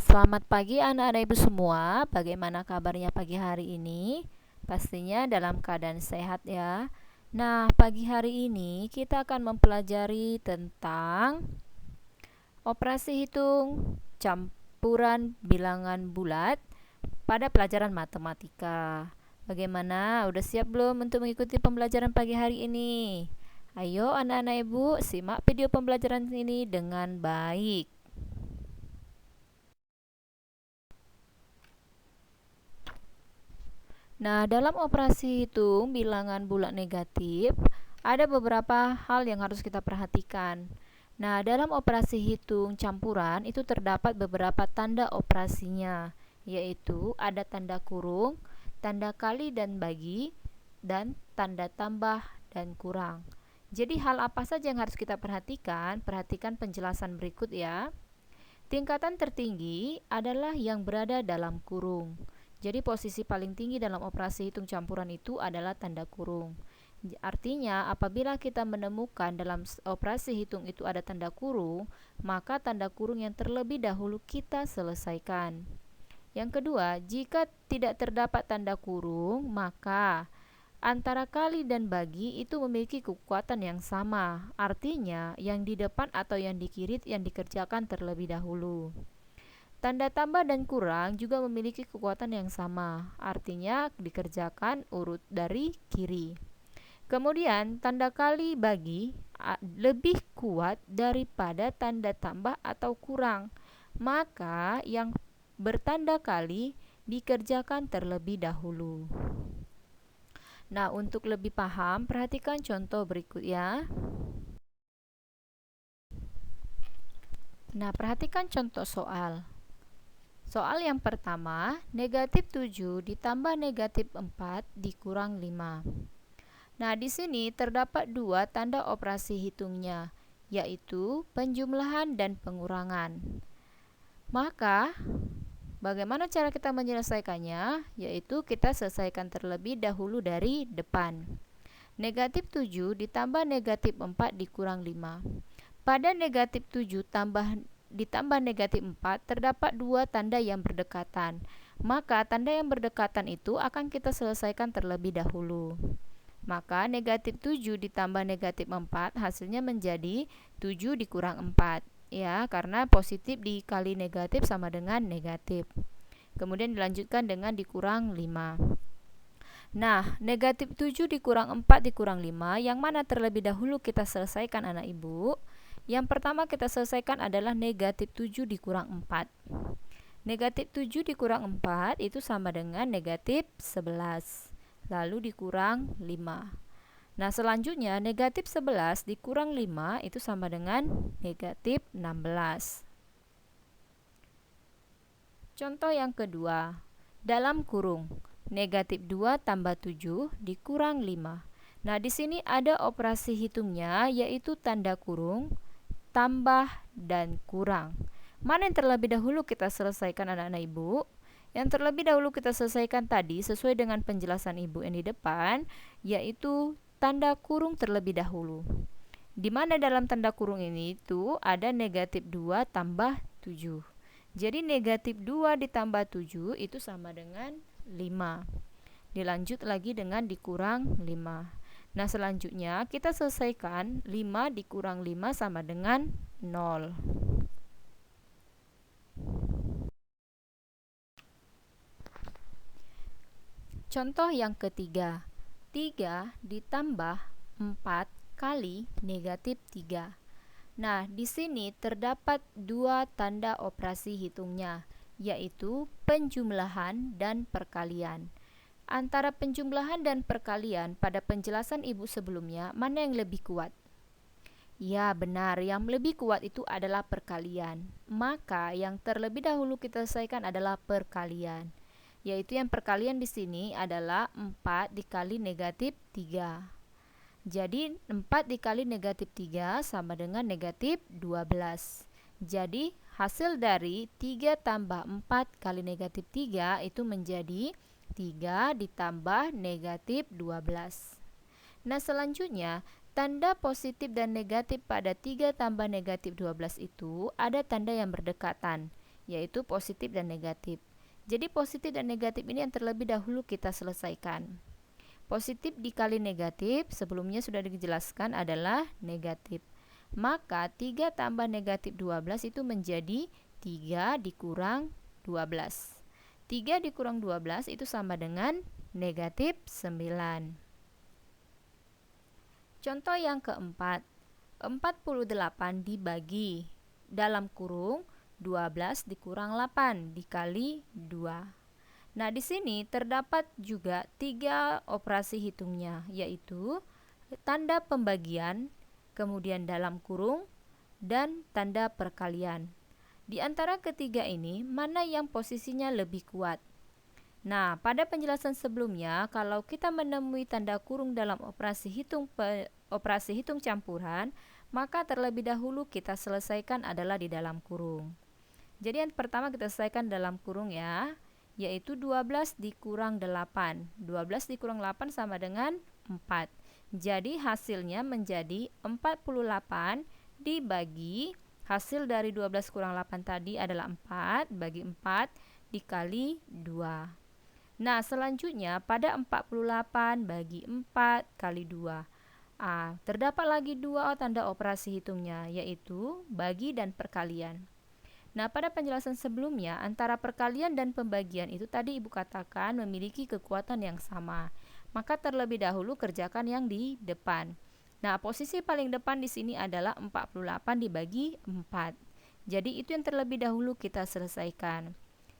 Selamat pagi anak-anak ibu semua. Bagaimana kabarnya pagi hari ini? Pastinya dalam keadaan sehat ya. Nah, pagi hari ini kita akan mempelajari tentang operasi hitung campuran bilangan bulat pada pelajaran matematika. Bagaimana? Udah siap belum untuk mengikuti pembelajaran pagi hari ini? Ayo anak-anak ibu, simak video pembelajaran ini dengan baik. Nah, dalam operasi hitung bilangan bulat negatif, ada beberapa hal yang harus kita perhatikan. Nah, dalam operasi hitung campuran itu terdapat beberapa tanda operasinya, yaitu ada tanda kurung, tanda kali dan bagi, dan tanda tambah dan kurang. Jadi hal apa saja yang harus kita perhatikan? Perhatikan penjelasan berikut ya. Tingkatan tertinggi adalah yang berada dalam kurung. Jadi posisi paling tinggi dalam operasi hitung campuran itu adalah tanda kurung. Artinya apabila kita menemukan dalam operasi hitung itu ada tanda kurung, maka tanda kurung yang terlebih dahulu kita selesaikan. Yang kedua, jika tidak terdapat tanda kurung, maka antara kali dan bagi itu memiliki kekuatan yang sama. Artinya, yang di depan atau yang di kiri yang dikerjakan terlebih dahulu. Tanda tambah dan kurang juga memiliki kekuatan yang sama. Artinya, dikerjakan urut dari kiri. Kemudian, tanda kali bagi lebih kuat daripada tanda tambah atau kurang. Maka, yang bertanda kali dikerjakan terlebih dahulu. Nah, untuk lebih paham, perhatikan contoh berikut ya. Nah, perhatikan contoh soal. Soal yang pertama, negatif 7 ditambah negatif 4 dikurang 5. Nah, di sini terdapat dua tanda operasi hitungnya, yaitu penjumlahan dan pengurangan. Maka, bagaimana cara kita menyelesaikannya? Yaitu kita selesaikan terlebih dahulu dari depan. Negatif 7 ditambah negatif 4 dikurang 5. Pada negatif 7 ditambah negatif 4 terdapat dua tanda yang berdekatan. Maka tanda yang berdekatan itu akan kita selesaikan terlebih dahulu. Maka negatif 7 ditambah negatif 4 hasilnya menjadi 7 dikurang 4. Ya, karena positif dikali negatif sama dengan negatif. Kemudian dilanjutkan dengan dikurang 5. Nah, negatif 7 dikurang 4 dikurang 5, yang mana terlebih dahulu kita selesaikan anak ibu? Yang pertama kita selesaikan adalah negatif 7 dikurang 4. Negatif 7 dikurang 4 itu sama dengan negatif 11. Lalu dikurang 5. Nah, selanjutnya negatif 11 dikurang 5 itu sama dengan negatif 16. Contoh yang kedua, dalam kurung negatif 2 tambah 7 dikurang 5. Nah, di sini ada operasi hitungnya, yaitu tanda kurung, tambah, dan kurang. Mana yang terlebih dahulu kita selesaikan anak-anak ibu? Yang terlebih dahulu kita selesaikan tadi sesuai dengan penjelasan ibu yang di depan, yaitu tanda kurung terlebih dahulu. Di mana dalam tanda kurung ini itu ada negatif 2 tambah 7. Jadi negatif 2 ditambah 7 itu sama dengan 5. Dilanjut lagi dengan dikurang 5. Nah, selanjutnya kita selesaikan 5 dikurang 5 sama dengan 0. Contoh yang ketiga, 3 ditambah 4 kali negatif 3. Nah, di sini terdapat dua tanda operasi hitungnya, yaitu penjumlahan dan perkalian. Antara penjumlahan dan perkalian pada penjelasan ibu sebelumnya, mana yang lebih kuat? Ya, benar, yang lebih kuat itu adalah perkalian. Maka yang terlebih dahulu kita selesaikan adalah perkalian. Yaitu yang perkalian di sini adalah 4 dikali negatif 3. Jadi 4 dikali negatif 3 sama dengan negatif 12. Jadi hasil dari 3 tambah 4 kali negatif 3 itu menjadi 3 ditambah negatif 12. Nah, selanjutnya tanda positif dan negatif pada 3 tambah negatif 12 itu ada tanda yang berdekatan, yaitu positif dan negatif. Jadi positif dan negatif ini yang terlebih dahulu kita selesaikan. Positif dikali negatif sebelumnya sudah dijelaskan adalah negatif. Maka 3 tambah negatif 12 itu menjadi 3 dikurang 12. 3 dikurang 12 itu sama dengan negatif 9. Contoh yang keempat, 48 dibagi dalam kurung 12 dikurang 8 dikali 2. Nah, di sini terdapat juga 3 operasi hitungnya, yaitu tanda pembagian, kemudian dalam kurung, dan tanda perkalian. Di antara ketiga ini, mana yang posisinya lebih kuat? Nah, pada penjelasan sebelumnya, kalau kita menemui tanda kurung dalam operasi hitung campuran, maka terlebih dahulu kita selesaikan adalah di dalam kurung. Jadi yang pertama kita selesaikan dalam kurung ya, yaitu 12 dikurang 8. 12 dikurang 8 sama dengan 4. Jadi hasilnya menjadi 48 dibagi hasil dari 12 kurang 8 tadi adalah 4, bagi 4 dikali 2. Nah, selanjutnya pada 48 bagi 4 kali 2. Terdapat lagi 2 tanda operasi hitungnya, yaitu bagi dan perkalian. Nah, pada penjelasan sebelumnya, antara perkalian dan pembagian itu tadi Ibu katakan memiliki kekuatan yang sama. Maka terlebih dahulu kerjakan yang di depan. Nah, posisi paling depan di sini adalah 48 dibagi 4. Jadi itu yang terlebih dahulu kita selesaikan.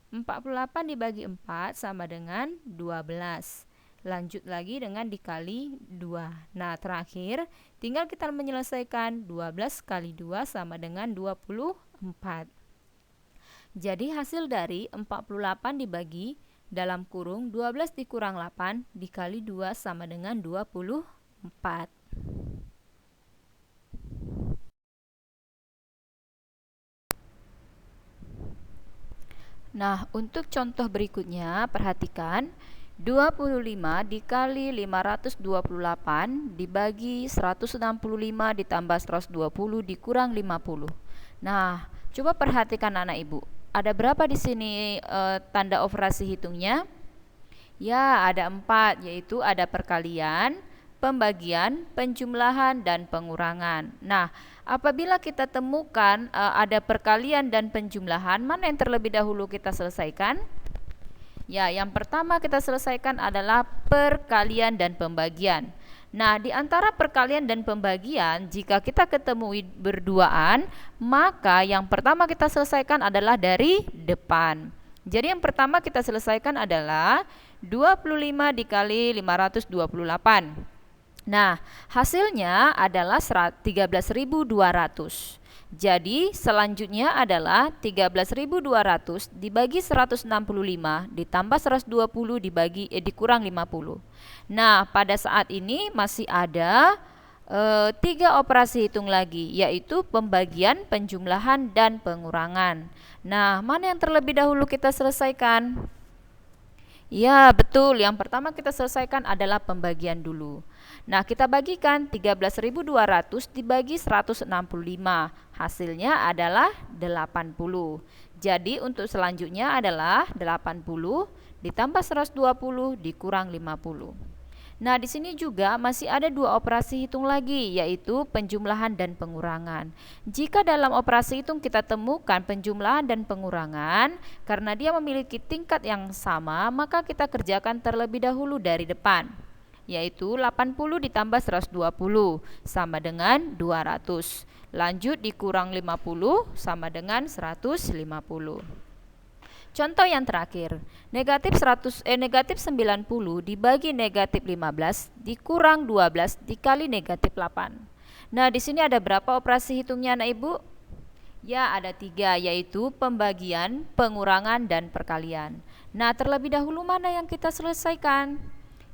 48 dibagi 4 sama dengan 12. Lanjut lagi dengan dikali 2. Nah, terakhir tinggal kita menyelesaikan 12 kali 2 sama dengan 24. Jadi hasil dari 48 dibagi dalam kurung 12 dikurang 8 dikali 2 sama dengan 24. Nah, untuk contoh berikutnya, perhatikan 25 dikali 528 dibagi 165 ditambah 120 dikurang 50. Nah, coba perhatikan anak ibu. Ada berapa di sini tanda operasi hitungnya? Ya, ada 4, yaitu ada perkalian, pembagian, penjumlahan, dan pengurangan. Nah, apabila kita temukan ada perkalian dan penjumlahan, mana yang terlebih dahulu kita selesaikan? Ya, yang pertama kita selesaikan adalah perkalian dan pembagian. Nah, di antara perkalian dan pembagian, jika kita ketemu berduaan, maka yang pertama kita selesaikan adalah dari depan. Jadi yang pertama kita selesaikan adalah 25 dikali 528. Nah, hasilnya adalah 13.200. Jadi selanjutnya adalah 13.200 dibagi 165 ditambah 120 dikurang 50. Nah, pada saat ini masih ada 3 operasi hitung lagi, yaitu pembagian, penjumlahan, dan pengurangan. Nah, mana yang terlebih dahulu kita selesaikan? Ya, betul. Yang pertama kita selesaikan adalah pembagian dulu. Nah, kita bagikan 13.200 dibagi 165. Hasilnya adalah 80. Jadi untuk selanjutnya adalah 80 ditambah 120 dikurang 50. Nah, di sini juga masih ada 2 operasi hitung lagi, yaitu penjumlahan dan pengurangan. Jika dalam operasi hitung kita temukan penjumlahan dan pengurangan, karena dia memiliki tingkat yang sama, maka kita kerjakan terlebih dahulu dari depan, yaitu 80 ditambah 120 sama dengan 200. Lanjut dikurang 50 sama dengan 150. Contoh yang terakhir, negatif 90 dibagi negatif 15 dikurang 12 dikali negatif 8. Nah, di sini ada berapa operasi hitungnya anak ibu? Ya, ada 3, yaitu pembagian, pengurangan, dan perkalian. Nah, terlebih dahulu mana yang kita selesaikan?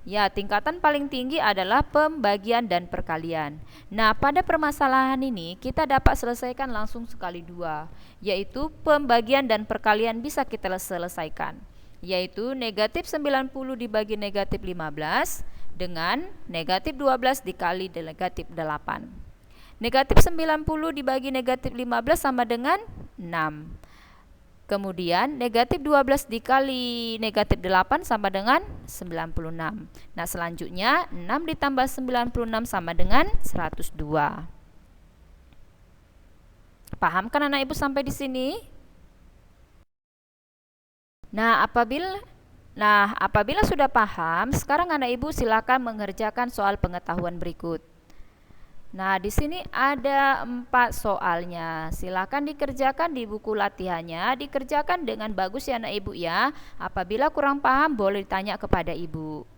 Ya, tingkatan paling tinggi adalah pembagian dan perkalian. Nah, pada permasalahan ini kita dapat selesaikan langsung sekali 2, yaitu pembagian dan perkalian bisa kita selesaikan, yaitu negatif 90 dibagi negatif 15 dengan negatif 12 dikali negatif 8. Negatif 90 dibagi negatif 15 sama dengan 6. Kemudian negatif 12 dikali negatif 8 sama dengan 96. Nah, selanjutnya 6 ditambah 96 sama dengan 102. Paham kan anak ibu sampai di sini? Nah, apabila sudah paham, sekarang anak ibu silakan mengerjakan soal pengetahuan berikut. Nah, di sini ada 4 soalnya. Silakan dikerjakan di buku latihannya, dikerjakan dengan bagus ya anak ibu ya. Apabila kurang paham boleh ditanya kepada ibu.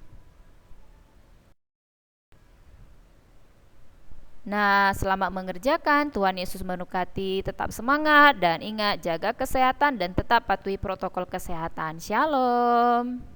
Nah, selamat mengerjakan. Tuhan Yesus memberkati. Tetap semangat dan ingat jaga kesehatan dan tetap patuhi protokol kesehatan. Shalom.